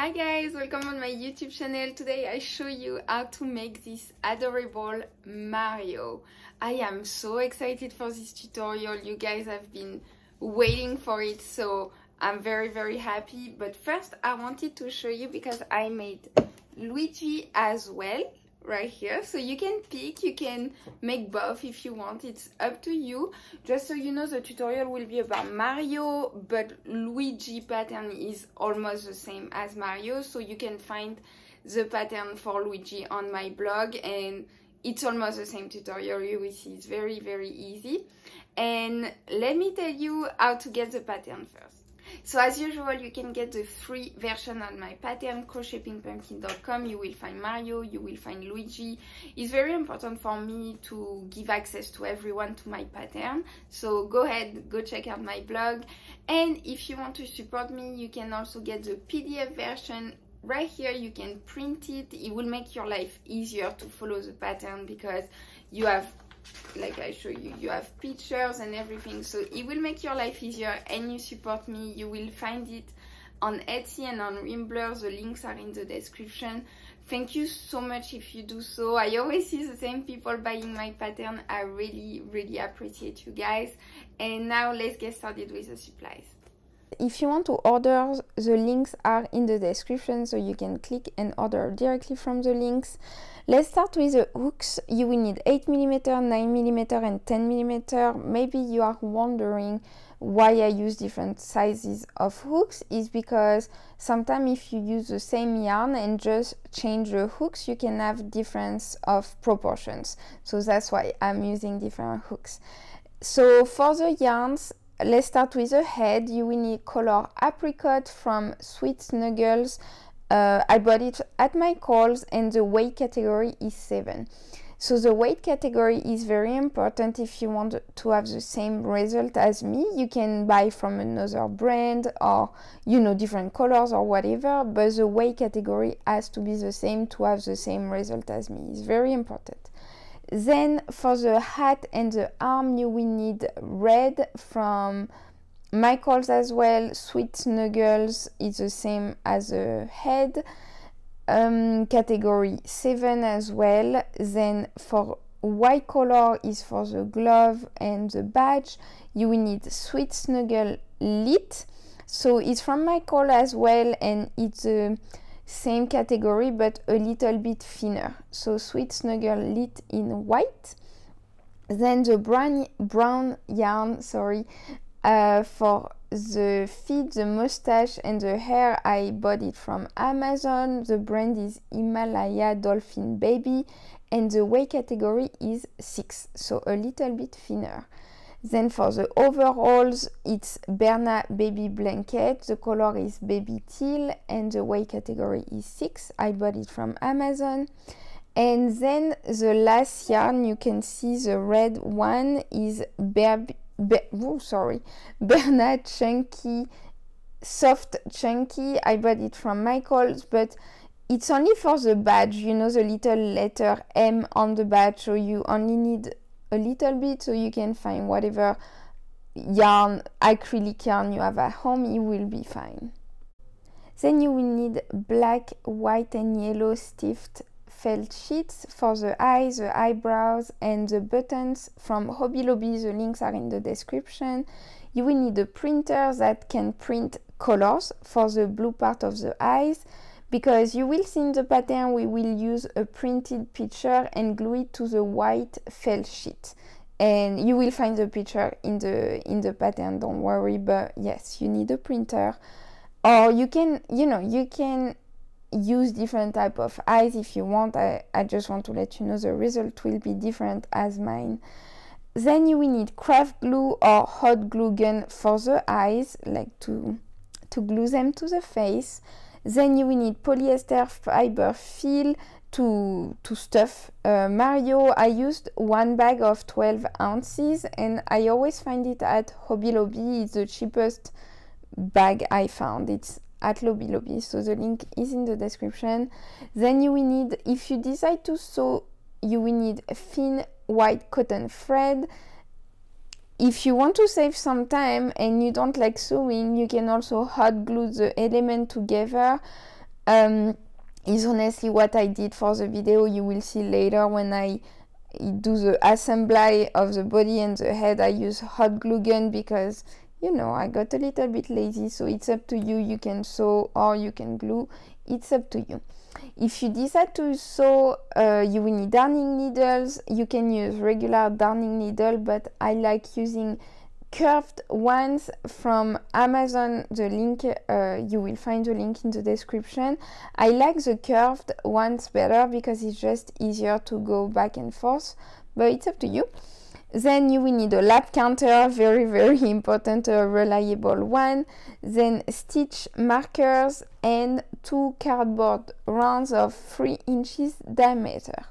Hi guys, welcome on my YouTube channel. Today I show you how to make this adorable Mario. I am so excited for this tutorial. You guys have been waiting for it, so I'm very happy. But first I wanted to show you because I made Luigi as well right here, so you can pick, you can make both if you want, it's up to you. Just so you know, the tutorial will be about Mario, but Luigi pattern is almost the same as Mario, so you can find the pattern for Luigi on my blog and it's almost the same tutorial. You will see it's very easy. And let me tell you how to get the pattern first. So as usual, you can get the free version on my pattern, crochetpinkpumpkin.com. You will find Mario, you will find Luigi. It's very important for me to give access to everyone to my pattern. So go ahead, go check out my blog. And if you want to support me, you can also get the PDF version right here. You can print it. It will make your life easier to follow the pattern because you have, like I show you, you have pictures and everything, so it will make your life easier and you support me. You will find it on Etsy and on Rimbler. The links are in the description. Thank you so much if you do so. I always see the same people buying my pattern. I really appreciate you guys. And now let's get started with the supplies. If you want to order, the links are in the description, so you can click and order directly from the links. Let's start with the hooks. You will need 8mm, 9mm and 10mm. Maybe you are wondering why I use different sizes of hooks. Is because sometimes if you use the same yarn and just change the hooks, you can have difference of proportions. So that's why I'm using different hooks. So for the yarns, let's start with the head. You will need color apricot from Sweet Snuggles. I bought it at my calls and the weight category is 7. So the weight category is very important if you want to have the same result as me. You can buy from another brand or, you know, different colors or whatever, but the weight category has to be the same to have the same result as me. It's very important. Then for the hat and the arm, you will need red from Michael's as well. Sweet Snuggles is the same as the head. Category 7 as well. Then for white color is for the glove and the badge. You will need Sweet Snuggle Lit. So it's from Michael as well, and it's the same category but a little bit thinner. So Sweet Snuggle Lit in white. Then the brown yarn, sorry, for the feet, the mustache and the hair, I bought it from Amazon. The brand is Himalaya Dolphin Baby and the weight category is 6, so a little bit thinner. Then for the overalls, it's Berna Baby Blanket. The color is Baby Teal and the weight category is 6. I bought it from Amazon. And then the last yarn, you can see the red one is Berna Chunky, Soft Chunky. I bought it from Michael's, but it's only for the badge, you know, the little letter M on the badge, so you only need a little bit, so you can find whatever yarn, acrylic yarn you have at home, it will be fine. Then you will need black, white and yellow stiffed felt sheets for the eyes, the eyebrows and the buttons from Hobby Lobby. The links are in the description. You will need a printer that can print colors for the blue part of the eyes, because you will see in the pattern we will use a printed picture and glue it to the white felt sheet, and you will find the picture in the pattern, don't worry. But yes, you need a printer, or you can, you know, you can use different type of eyes if you want. I just want to let you know the result will be different as mine. Then you will need craft glue or hot glue gun for the eyes, like to glue them to the face. Then you will need polyester fiber feel to stuff Mario. I used one bag of 12 ounces and I always find it at Hobby Lobby. It's the cheapest bag I found. It's at Hobby Lobby, so the link is in the description. Then you will need, if you decide to sew, you will need thin white cotton thread. If you want to save some time and you don't like sewing, you can also hot glue the element together. is honestly what I did for the video. You will see later when I do the assembly of the body and the head. I use hot glue gun because, you know, I got a little bit lazy, so it's up to you. You can sew or you can glue, it's up to you. If you decide to sew, you will need darning needles. You can use regular darning needle, but I like using curved ones from Amazon. The link, you will find the link in the description. I like the curved ones better because it's just easier to go back and forth, but it's up to you. Then you will need a lap counter, very important, a reliable one. Then stitch markers and 2 cardboard rounds of 3 inches diameter.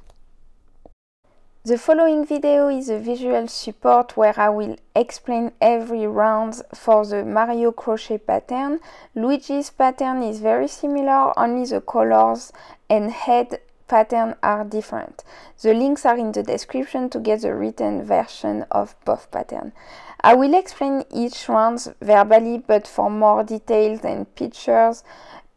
The following video is a visual support where I will explain every round for the Mario crochet pattern. Luigi's pattern is very similar, only the colors and head pattern are different. The links are in the description to get the written version of both patterns. I will explain each round verbally, but for more details and pictures,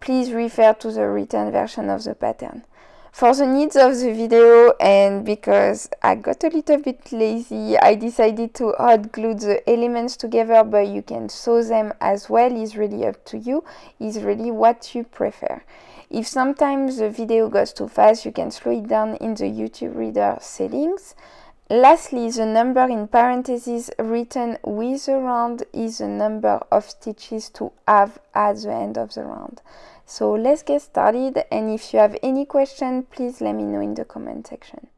please refer to the written version of the pattern. For the needs of the video and because I got a little bit lazy, I decided to hot glue the elements together, but you can sew them as well. It's really up to you. It's really what you prefer. If sometimes the video goes too fast, you can slow it down in the YouTube Reader settings. Lastly, the number in parentheses written with the round is the number of stitches to have at the end of the round. So let's get started, and if you have any question, please let me know in the comment section.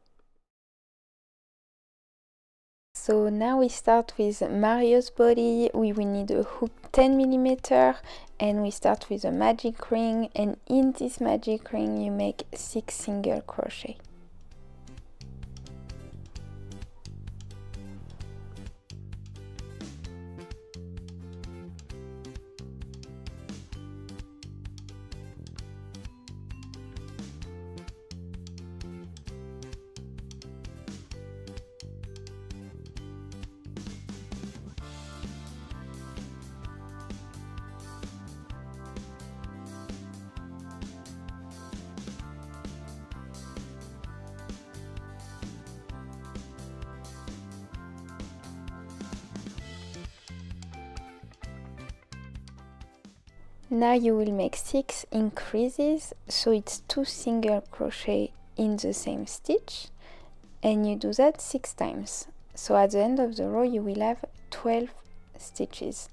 So now we start with Mario's body. We will need a hook 10mm and we start with a magic ring, and in this magic ring you make 6 single crochet. Now you will make 6 increases, so it's 2 single crochet in the same stitch, and you do that 6 times. So at the end of the row you will have 12 stitches.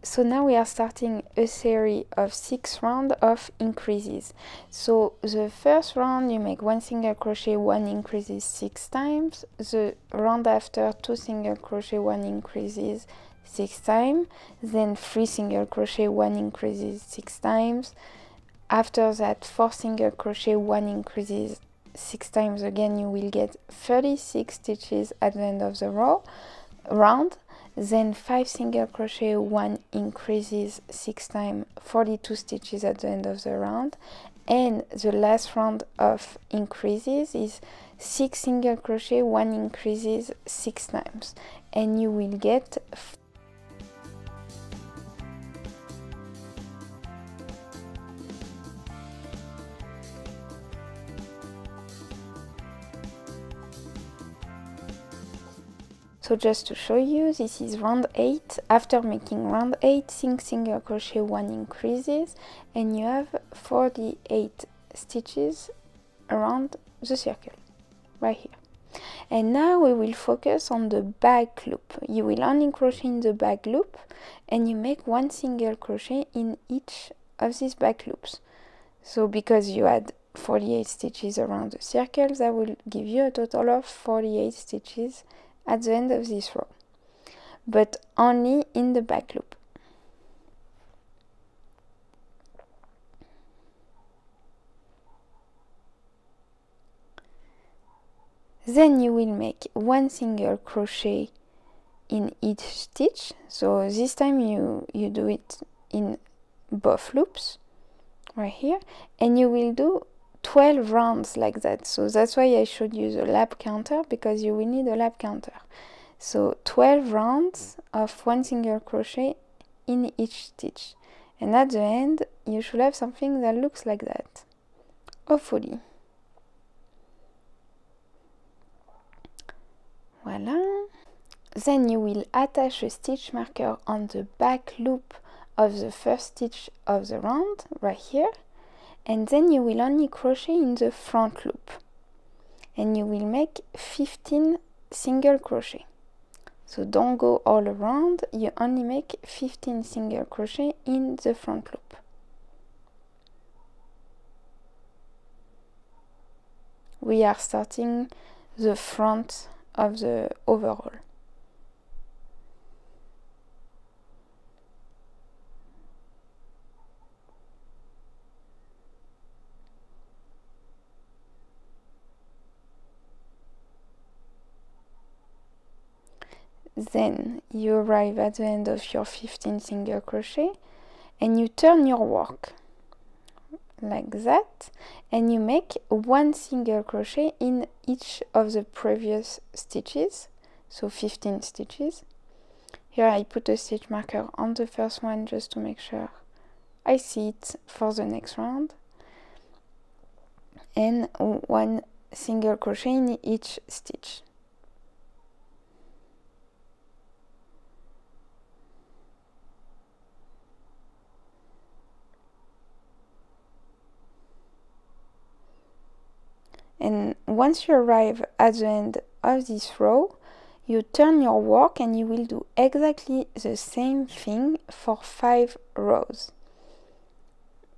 So now we are starting a series of 6 rounds of increases. So the first round you make 1 single crochet, 1 increases 6 times. The round after 2 single crochet, 1 increases 6 times. Then 3 single crochet, 1 increases 6 times. After that 4 single crochet, 1 increases 6 times. Again you will get 36 stitches at the end of the round. Then 5 single crochet, 1 increases 6 times, 42 stitches at the end of the round. And the last round of increases is 6 single crochet, 1 increases 6 times, and you will get So just to show you, this is round 8. After making round 8, 6 single crochet, 1 increases, and you have 48 stitches around the circle, right here. And now we will focus on the back loop. You will only crochet in the back loop, and you make 1 single crochet in each of these back loops. So because you had 48 stitches around the circle, that will give you a total of 48 stitches at the end of this row, but only in the back loop. Then you will make one single crochet in each stitch. So this time you do it in both loops right here, and you will do 12 rounds like that. So that's why I showed you the lap counter, because you will need a lap counter. So 12 rounds of one single crochet in each stitch, and at the end you should have something that looks like that, hopefully. Voila. Then you will attach a stitch marker on the back loop of the first stitch of the round right here, and then you will only crochet in the front loop, and you will make 15 single crochet. So don't go all around, you only make 15 single crochet in the front loop. We are starting the front of the overall. Then you arrive at the end of your 15 single crochet and you turn your work like that, and you make one single crochet in each of the previous stitches, so 15 stitches. Here I put a stitch marker on the first one just to make sure I see it for the next round, and one single crochet in each stitch. And once you arrive at the end of this row, you turn your work and you will do exactly the same thing for 5 rows.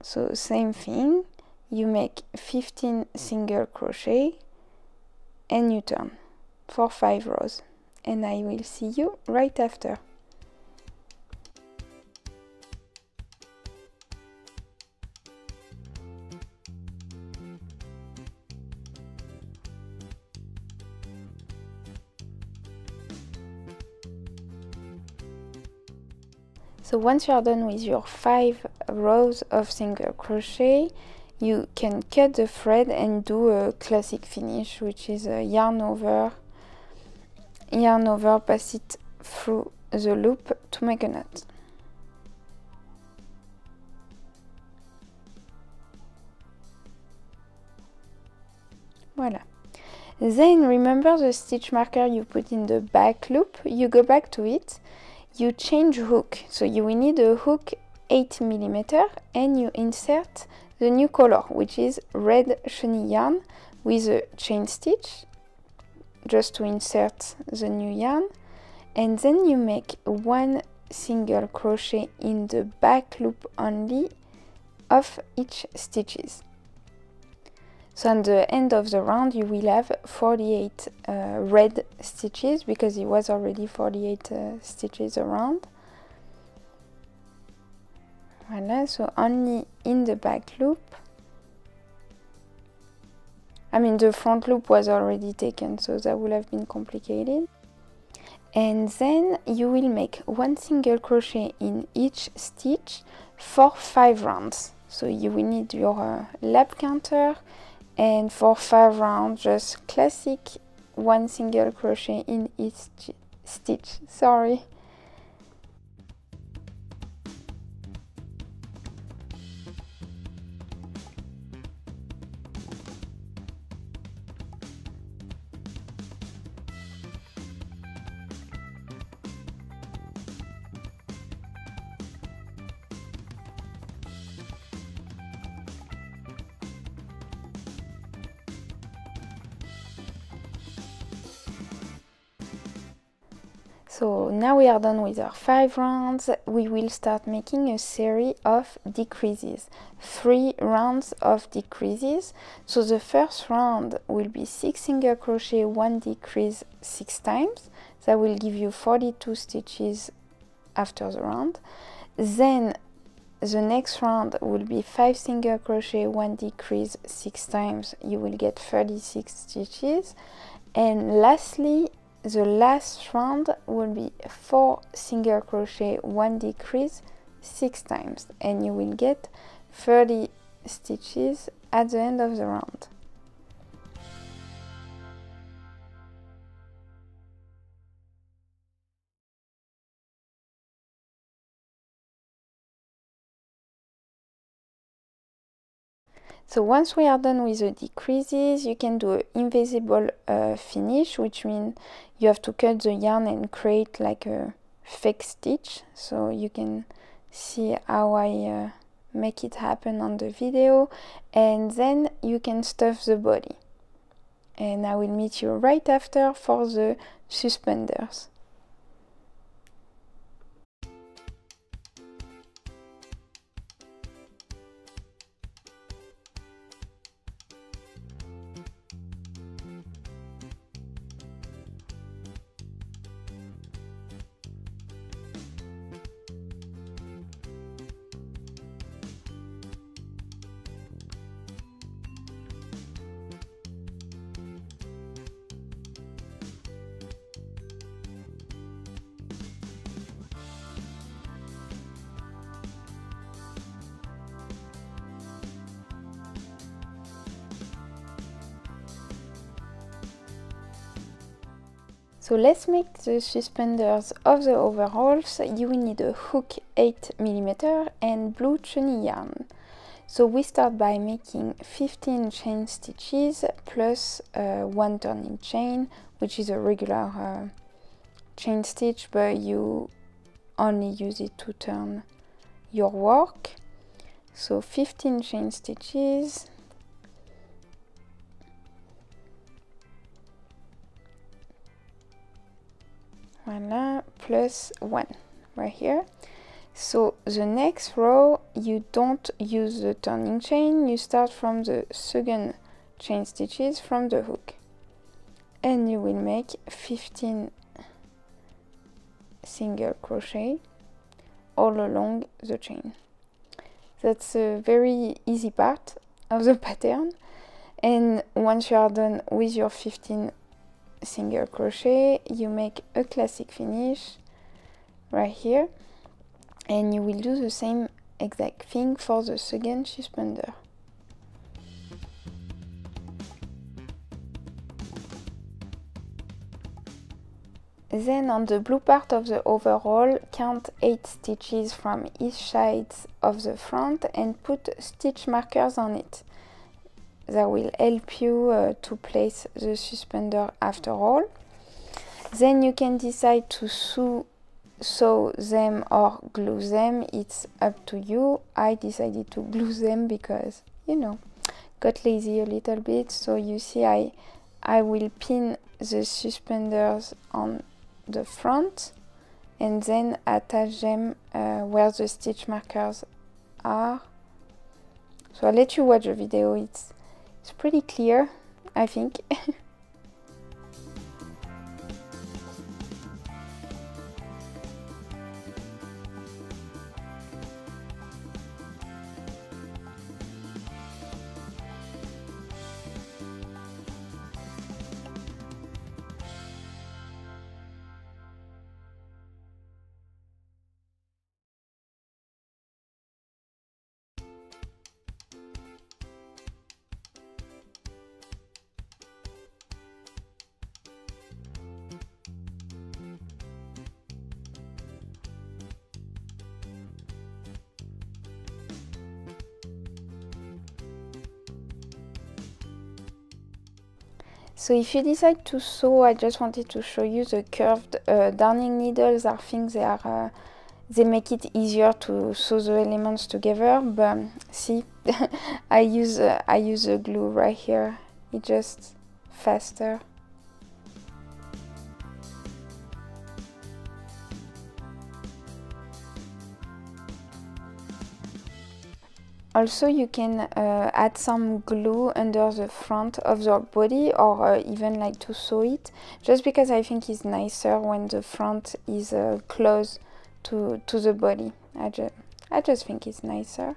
So same thing, you make 15 single crochet and you turn for 5 rows. And I will see you right after. So once you are done with your 5 rows of single crochet, you can cut the thread and do a classic finish, which is a yarn over, pass it through the loop to make a knot. Voila. Then remember the stitch marker you put in the back loop, you go back to it. You change hook, so you will need a hook 8mm and you insert the new color, which is red chenille yarn with a chain stitch, just to insert the new yarn, and then you make one single crochet in the back loop only of each stitches. So at the end of the round you will have 48 red stitches, because it was already 48 stitches around. Voila, so only in the back loop. I mean, the front loop was already taken, so that would have been complicated. And then you will make one single crochet in each stitch for 5 rounds. So you will need your lap counter, and for 5 rounds, just classic one single crochet in each stitch. Sorry. So now we are done with our 5 rounds. We will start making a series of decreases, 3 rounds of decreases. So the first round will be 6 single crochet, 1 decrease 6 times. That will give you 42 stitches after the round. Then the next round will be 5 single crochet, 1 decrease 6 times. You will get 36 stitches. And lastly, the last round will be 4 single crochet, 1 decrease 6 times, and you will get 30 stitches at the end of the round. So once we are done with the decreases, you can do an invisible finish, which means you have to cut the yarn and create like a fake stitch. So you can see how I make it happen on the video, and then you can stuff the body. And I will meet you right after for the suspenders. So let's make the suspenders of the overalls. You will need a hook 8mm and blue chunny yarn. So we start by making 15 chain stitches plus 1 turning chain, which is a regular chain stitch, but you only use it to turn your work. So 15 chain stitches. Voila, plus 1 right here. So the next row, you don't use the turning chain, you start from the second chain stitches from the hook, and you will make 15 single crochet all along the chain. That's a very easy part of the pattern, and once you are done with your 15 single crochet, you make a classic finish right here, and you will do the same exact thing for the second suspender. Then on the blue part of the overall, count 8 stitches from each side of the front and put stitch markers on it. That will help you to place the suspender after all. Then you can decide to sew them or glue them, it's up to you. I decided to glue them because, you know, got lazy a little bit. So you see I will pin the suspenders on the front and then attach them where the stitch markers are. So I'll let you watch the video, it's pretty clear, I think. So if you decide to sew, I just wanted to show you the curved darning needles. I think they make it easier to sew the elements together. But see, I use a glue right here. It's just faster. Also, you can add some glue under the front of the body, or even like to sew it, just because I think it's nicer when the front is close to the body. I just think it's nicer.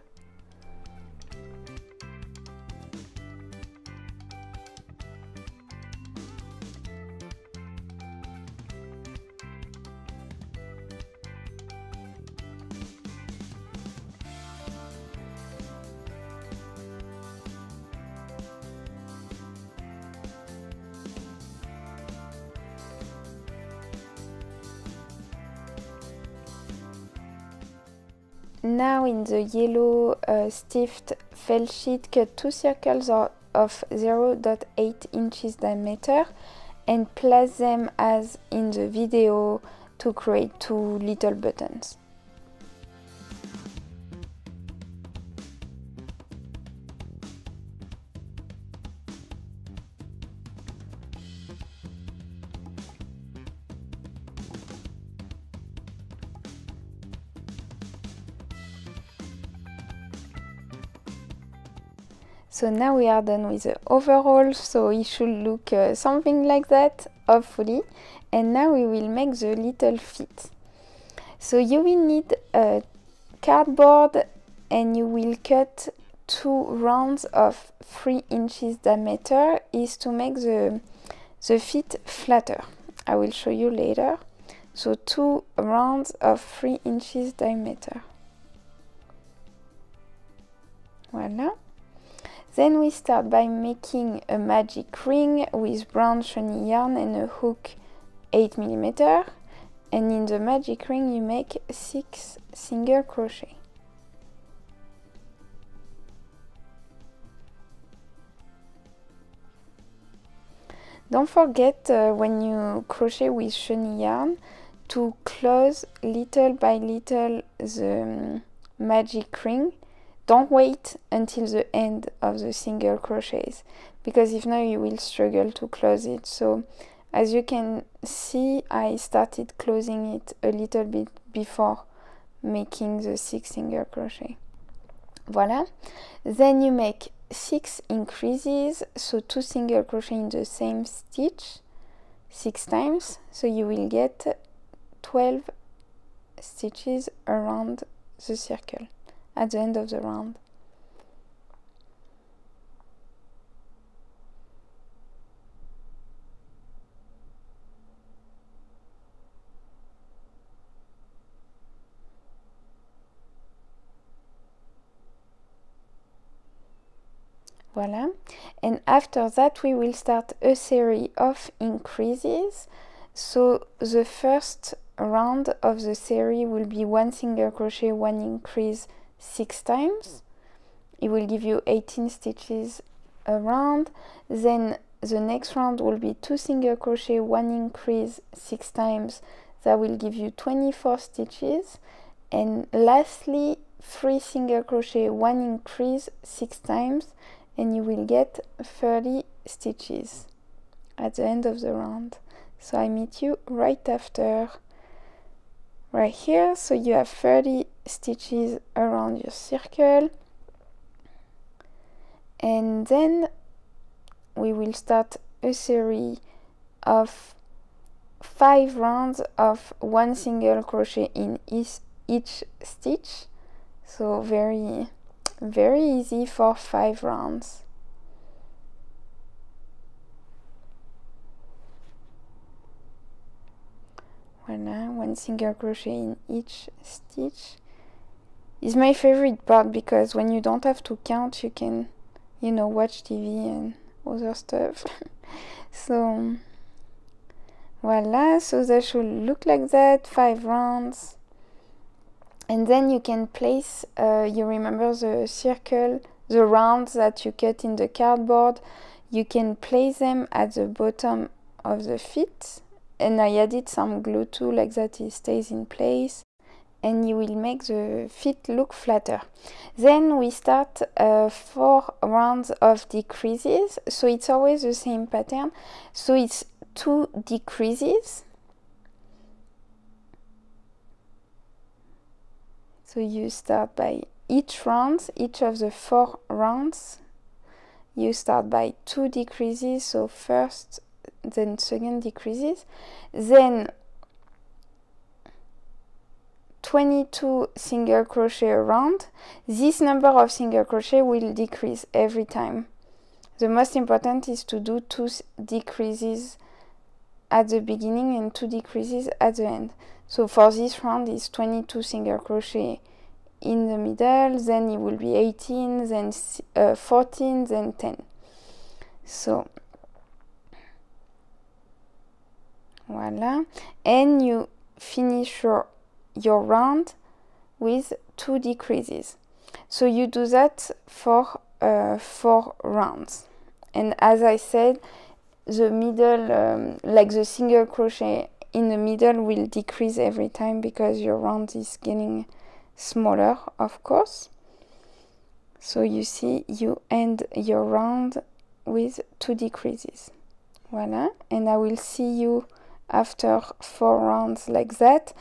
Now in the yellow stiffed felt sheet, cut 2 circles of 0.8 inches diameter and place them as in the video to create 2 little buttons. So now we are done with the overall, so it should look something like that, hopefully. And now we will make the little feet. So you will need a cardboard and you will cut 2 rounds of 3 inches diameter is to make the feet flatter. I will show you later. So 2 rounds of 3 inches diameter. Voila. Then we start by making a magic ring with brown shiny yarn and a hook 8 mm. And in the magic ring you make 6 single crochet. Don't forget when you crochet with shiny yarn to close little by little the magic ring. Don't wait until the end of the single crochets, because if not you will struggle to close it. So as you can see, I started closing it a little bit before making the 6 single crochet. Voila. Then you make 6 increases, so 2 single crochet in the same stitch 6 times, so you will get 12 stitches around the circle at the end of the round. Voila. And after that we will start a series of increases. So the first round of the series will be 1 single crochet, 1 increase 6 times. It will give you 18 stitches around. Then the next round will be 2 single crochet, 1 increase 6 times. That will give you 24 stitches. And lastly 3 single crochet, 1 increase 6 times, and you will get 30 stitches at the end of the round. So I meet you right after, right here. So you have 30 stitches around your circle, and then we will start a series of 5 rounds of 1 single crochet in each stitch. So very easy for 5 rounds. Voila, 1 single crochet in each stitch is my favorite part, because when you don't have to count, you can, you know, watch TV and other stuff. So voila, so that should look like that, 5 rounds. And then you can place, you remember the circle, the rounds that you cut in the cardboard, you can place them at the bottom of the feet. And I added some glue too, like that it stays in place, and you will make the feet look flatter. Then we start 4 rounds of decreases, so it's always the same pattern. So it's 2 decreases. So you start by each of the 4 rounds, you start by 2 decreases, so first, then second decreases, then 22 single crochet a round. This number of single crochet will decrease every time. The most important is to do 2 decreases at the beginning and 2 decreases at the end. So for this round it's 22 single crochet in the middle, then it will be 18, then 14, then 10. So voila, and you finish your round with 2 decreases. So you do that for 4 rounds, and as I said, the middle, like the single crochet in the middle, will decrease every time because your round is getting smaller, of course. So you see, you end your round with 2 decreases. Voila, and I will see you after 4 rounds like that.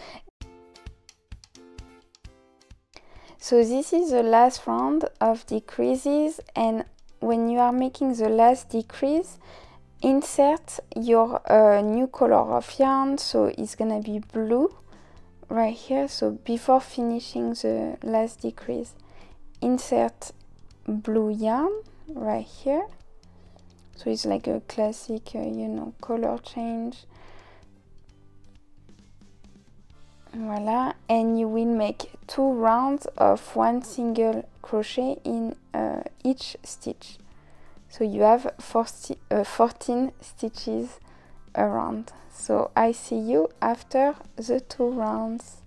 So this is the last round of decreases, and when you are making the last decrease, insert your new color of yarn. So it's gonna be blue right here. So before finishing the last decrease, insert blue yarn right here. So it's like a classic, you know, color change. Voila, and you will make 2 rounds of 1 single crochet in each stitch. So you have 14 stitches around. So I see you after the 2 rounds.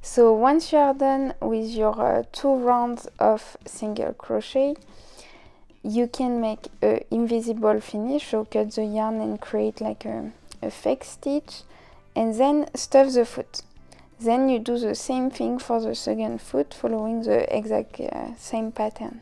So once you are done with your 2 rounds of single crochet, you can make an invisible finish, so cut the yarn and create like a fake stitch, and then stuff the foot. Then you do the same thing for the second foot, following the exact same pattern.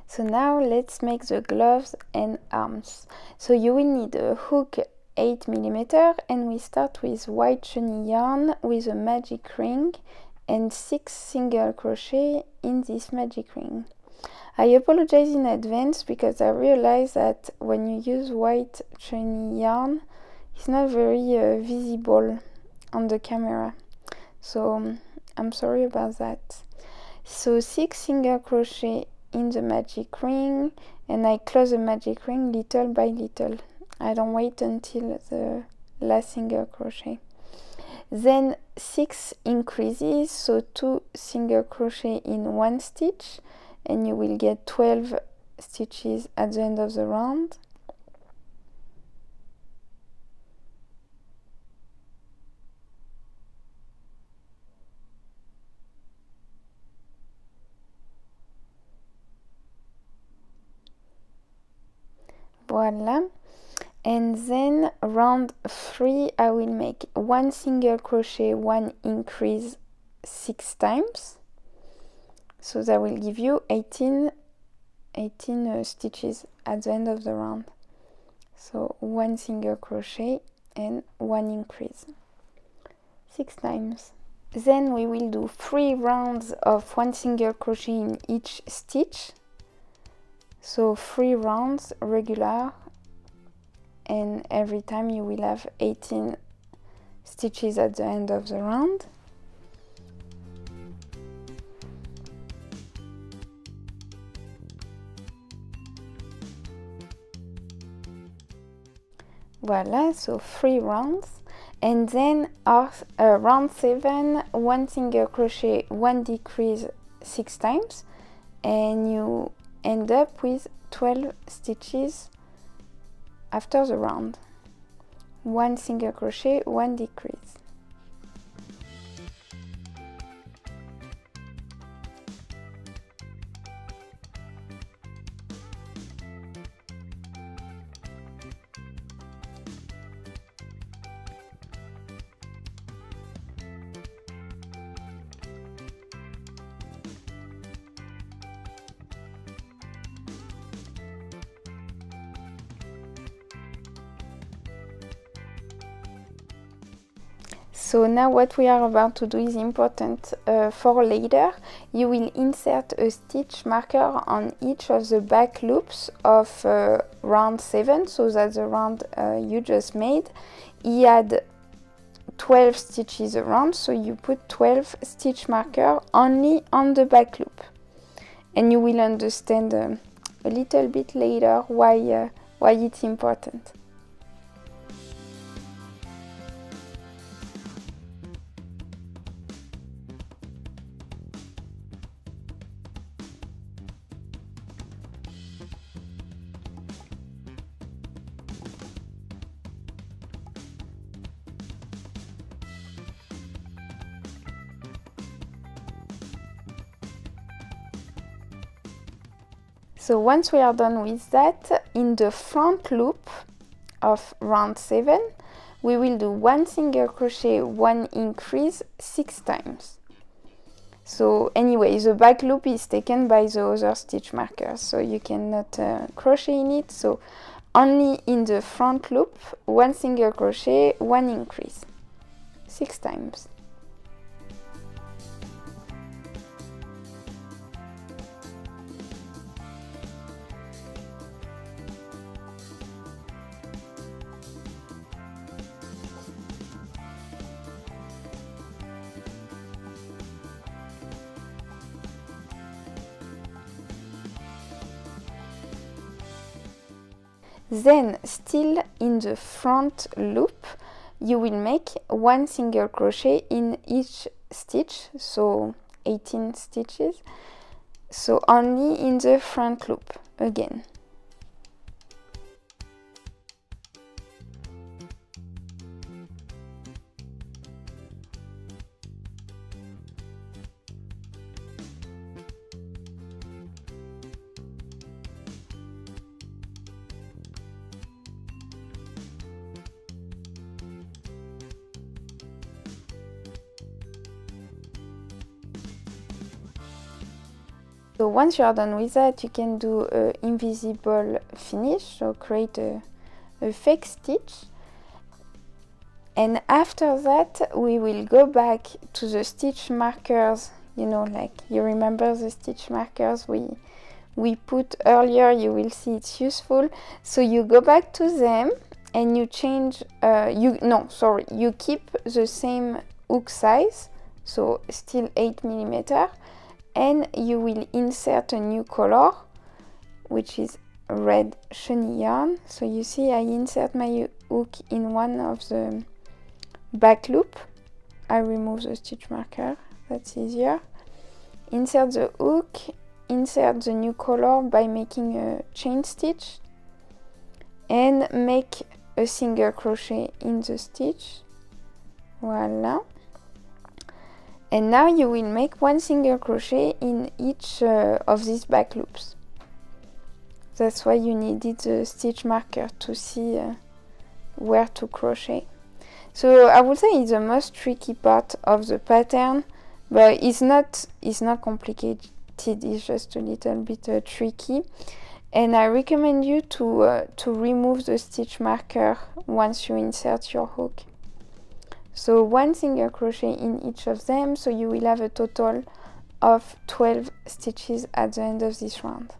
So now let's make the gloves and arms. So you will need a hook 8mm, and we start with white chenille yarn with a magic ring and 6 single crochet in this magic ring. I apologize in advance because I realize that when you use white chenille yarn, it's not very visible on the camera. So I'm sorry about that. So 6 single crochet in the magic ring, and I close the magic ring little by little. I don't wait until the last single crochet. Then 6 increases, so 2 single crochet in one stitch, and you will get 12 stitches at the end of the round. Voila. And then round 3 I will make 1 single crochet, 1 increase 6 times, so that will give you 18 stitches at the end of the round. So 1 single crochet and 1 increase 6 times. Then we will do 3 rounds of 1 single crochet in each stitch, so 3 rounds regular, and every time you will have 18 stitches at the end of the round. Voila, so 3 rounds, and then round 7, 1 single crochet, 1 decrease 6 times, and you end up with 12 stitches after the round. 1 single crochet, 1 decrease. So now what we are about to do is important for later. You will insert a stitch marker on each of the back loops of round 7, so that's the round you just made. He had 12 stitches around, so you put 12 stitch marker only on the back loop. And you will understand a little bit later why it's important. So once we are done with that, in the front loop of round 7, we will do 1 single crochet, 1 increase 6 times. So anyway, the back loop is taken by the other stitch markers, so you cannot crochet in it. So only in the front loop, 1 single crochet, 1 increase 6 times. Then, still in the front loop, you will make 1 single crochet in each stitch, so 18 stitches, so only in the front loop again. So once you are done with that, you can do an invisible finish, so create a fake stitch. And after that, we will go back to the stitch markers, you know, like you remember the stitch markers we put earlier, you will see it's useful. So you go back to them and you change, you keep the same hook size, so still 8mm. And you will insert a new color, which is red chenille yarn. So you see I insert my hook in one of the back loop. I remove the stitch marker, that's easier. Insert the hook, insert the new color by making a chain stitch and make a single crochet in the stitch. Voila. And now you will make one single crochet in each of these back loops. That's why you needed the stitch marker to see where to crochet. So I would say it's the most tricky part of the pattern, but it's not complicated, it's just a little bit tricky. And I recommend you to remove the stitch marker once you insert your hook. So one single crochet in each of them, so you will have a total of 12 stitches at the end of this round.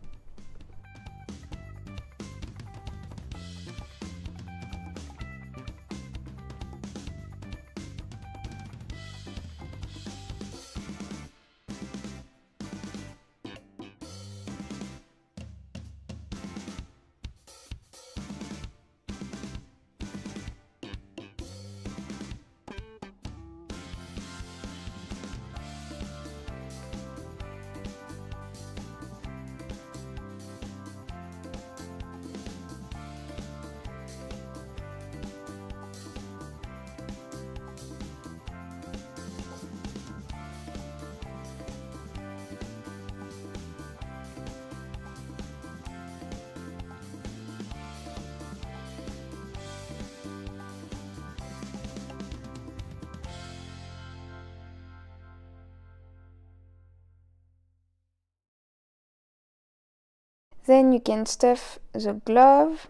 Then you can stuff the glove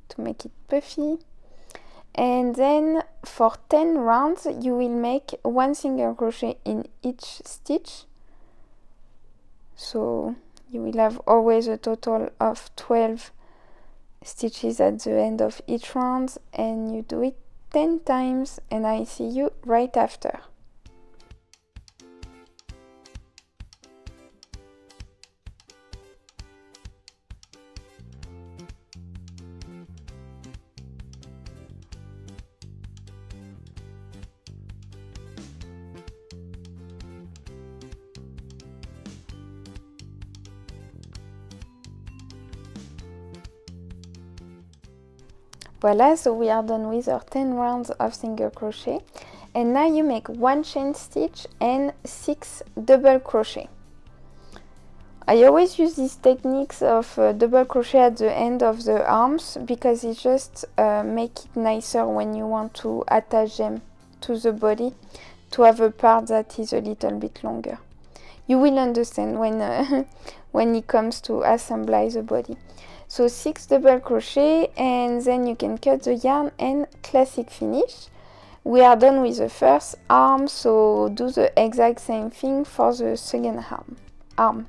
to make it puffy. And then for 10 rounds you will make one single crochet in each stitch. So you will have always a total of 12 stitches at the end of each round, and you do it 10 times, and I see you right after. Voila, so we are done with our 10 rounds of single crochet, and now you make one chain stitch and 6 double crochet. I always use these techniques of double crochet at the end of the arms because it just makes it nicer when you want to attach them to the body, to have a part that is a little bit longer. You will understand when when it comes to assemble the body. So 6 double crochet, and then you can cut the yarn and classic finish. We are done with the first arm, so do the exact same thing for the second arm.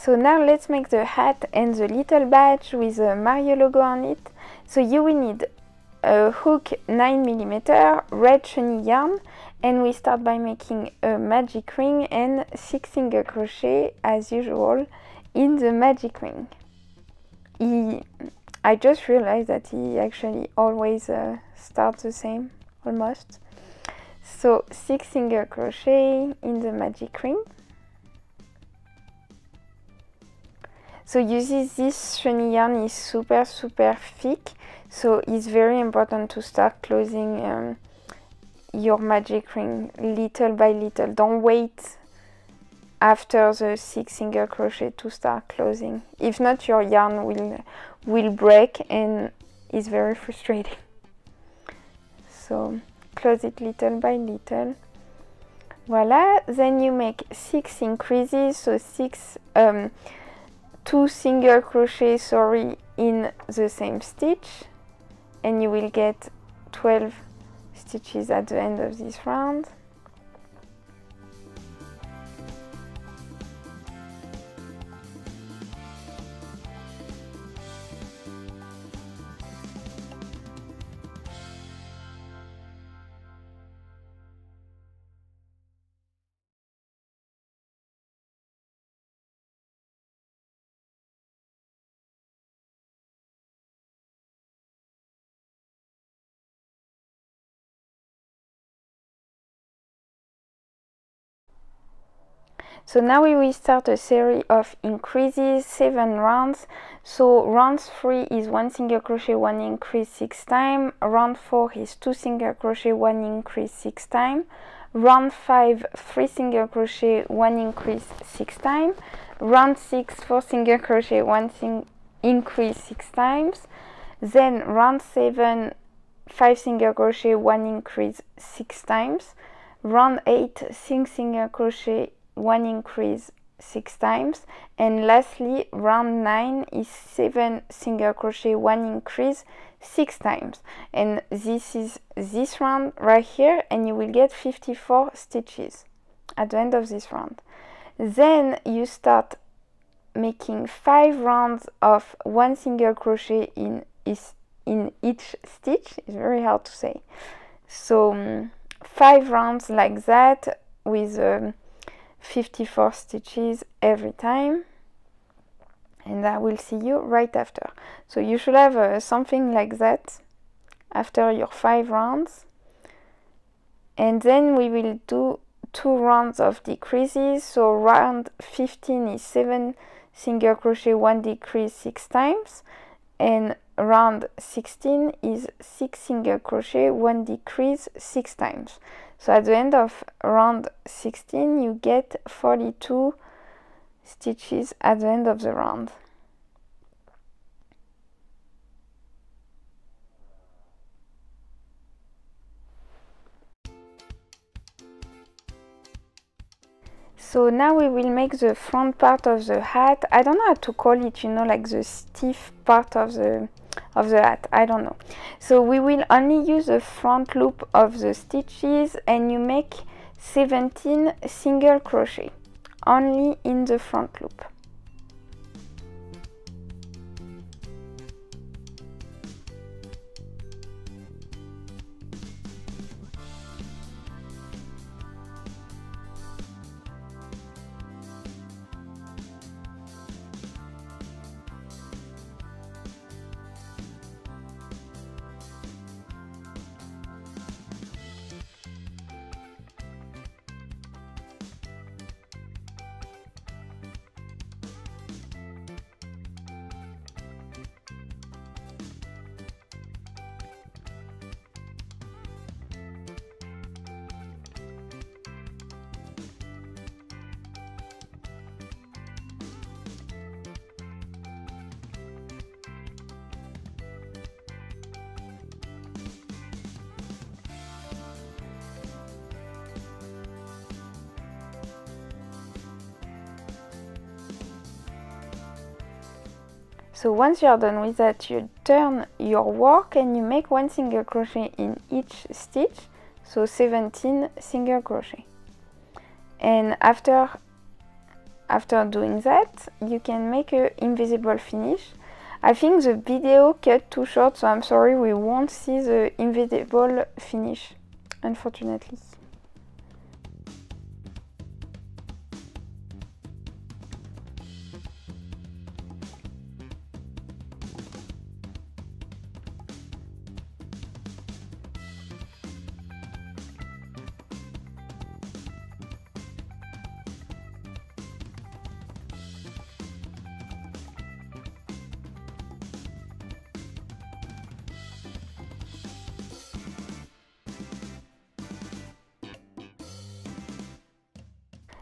So now let's make the hat and the little badge with the Mario logo on it. So you will need a hook 9mm, red chenille yarn, and we start by making a magic ring and 6 single crochet as usual in the magic ring. I just realized that he actually always starts the same, almost. So 6 single crochet in the magic ring. So you see this chenille yarn is super thick, so it's very important to start closing your magic ring little by little. Don't wait after the 6 single crochet to start closing. If not, your yarn will break and it's very frustrating. So close it little by little. Voila, then you make 6 increases, so 6 2 single crochet, in the same stitch, and you will get 12 stitches at the end of this round. So now we will start a series of increases, 7 rounds. So round 3 is 1 single crochet, 1 increase 6 times. Round 4 is 2 single crochet, 1 increase 6 times. Round 5, 3 single crochet, 1 increase 6 times. Round 6, 4 single crochet, 1 increase 6 times. Then round 7, 5 single crochet, 1 increase 6 times. Round 8, 6 single crochet, 1 increase 6 times, and lastly round 9 is 7 single crochet, 1 increase 6 times, and this is this round right here, and you will get 54 stitches at the end of this round. Then you start making 5 rounds of 1 single crochet in each stitch. It's very hard to say. So 5 rounds like that with 54 stitches every time, and I will see you right after. So you should have something like that after your 5 rounds, and then we will do 2 rounds of decreases. So round 15 is 7 single crochet, 1 decrease 6 times, and round 16 is 6 single crochet, 1 decrease 6 times. So at the end of round 16 you get 42 stitches at the end of the round. So now we will make the front part of the hat. I don't know how to call it, you know, like the stiff part of the hat, I don't know. So we will only use the front loop of the stitches, and you make 17 single crochet only in the front loop. So once you are done with that, you turn your work and you make 1 single crochet in each stitch, so 17 single crochet. And after doing that, you can make an invisible finish. I think the video cut too short, so I'm sorry, we won't see the invisible finish, unfortunately.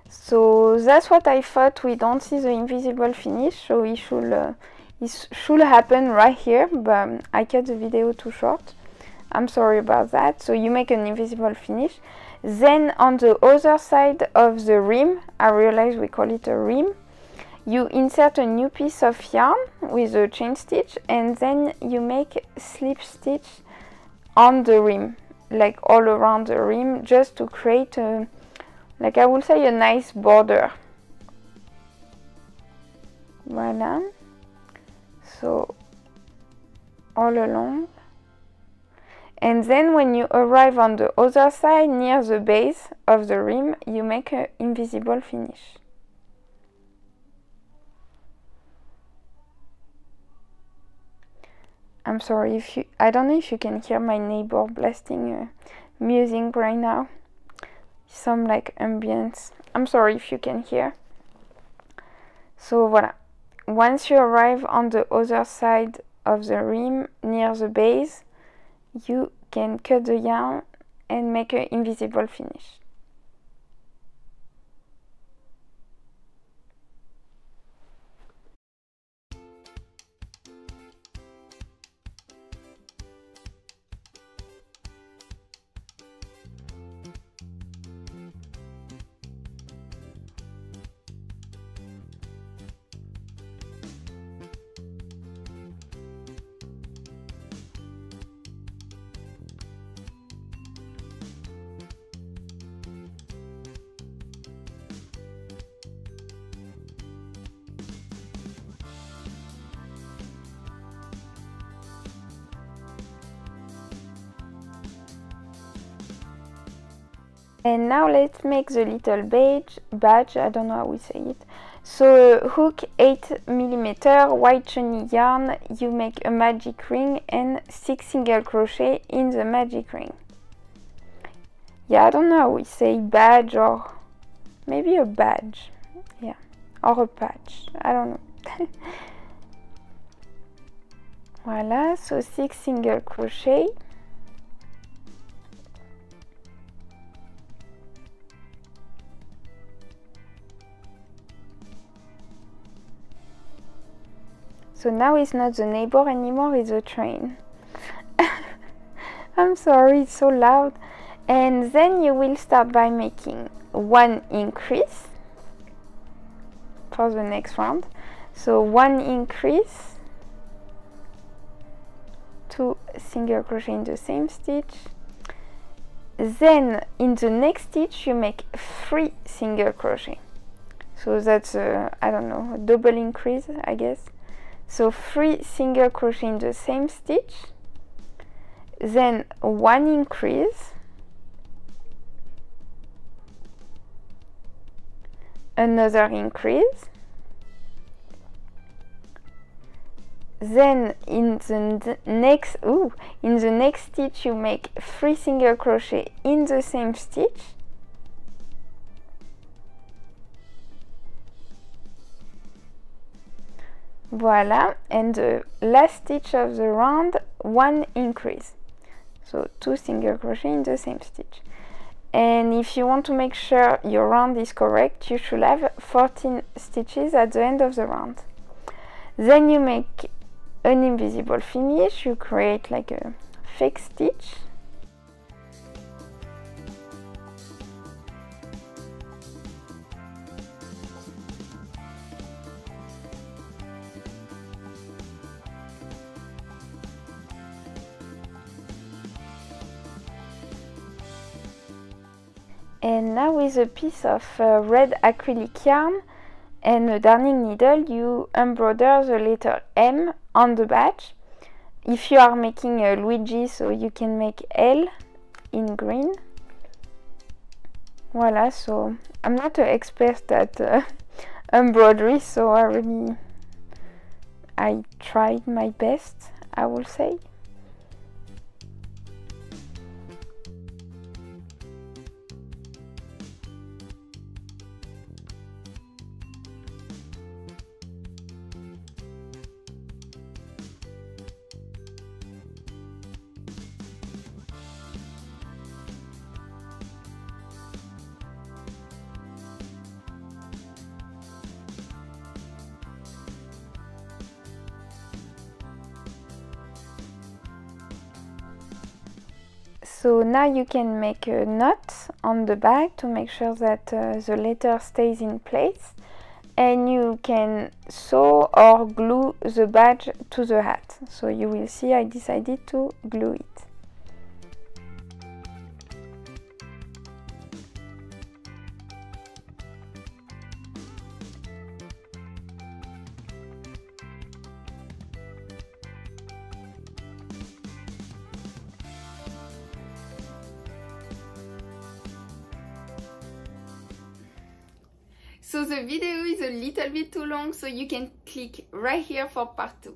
So that's what I thought. We don't see the invisible finish, so it should happen right here, but I cut the video too short. I'm sorry about that. So you make an invisible finish. Then on the other side of the rim, I realize we call it a rim, you insert a new piece of yarn with a chain stitch, and then you make slip stitch on the rim, like all around the rim, just to create a, like I would say, a nice border. Voila. So all along. And then when you arrive on the other side, near the base of the rim, you make an invisible finish. I'm sorry if you, I don't know if you can hear my neighbor blasting music right now. Some like ambience. I'm sorry if you can hear. So voila. Once you arrive on the other side of the rim, near the base, you can cut the yarn and make an invisible finish. And now let's make the little badge, I don't know how we say it. So hook 8mm white shiny yarn, you make a magic ring and 6 single crochet in the magic ring. Yeah, I don't know how we say badge, or maybe a badge, yeah, or a patch, I don't know. Voila, so 6 single crochet. So now it's not the neighbor anymore, it's a train. I'm sorry, it's so loud. And then you will start by making 1 increase for the next round. So 1 increase, 2 single crochet in the same stitch. Then in the next stitch you make 3 single crochet. So that's I don't know, a double increase, I guess. So 3 single crochet in the same stitch, then 1 increase, another increase, then in the next stitch you make 3 single crochet in the same stitch, voila, and the last stitch of the round, 1 increase. So 2 single crochet in the same stitch. And if you want to make sure your round is correct, you should have 14 stitches at the end of the round. Then you make an invisible finish, you create like a fake stitch. And now with a piece of red acrylic yarn and a darning needle, you embroider the letter M on the badge. If you are making a Luigi, so you can make L in green. Voila, so I'm not an expert at embroidery, so I tried my best, I will say. So now you can make a knot on the back to make sure that the letter stays in place. and you can sew or glue the badge to the hat. So you will see I decided to glue it. So the video is a little bit too long, so you can click right here for part 2.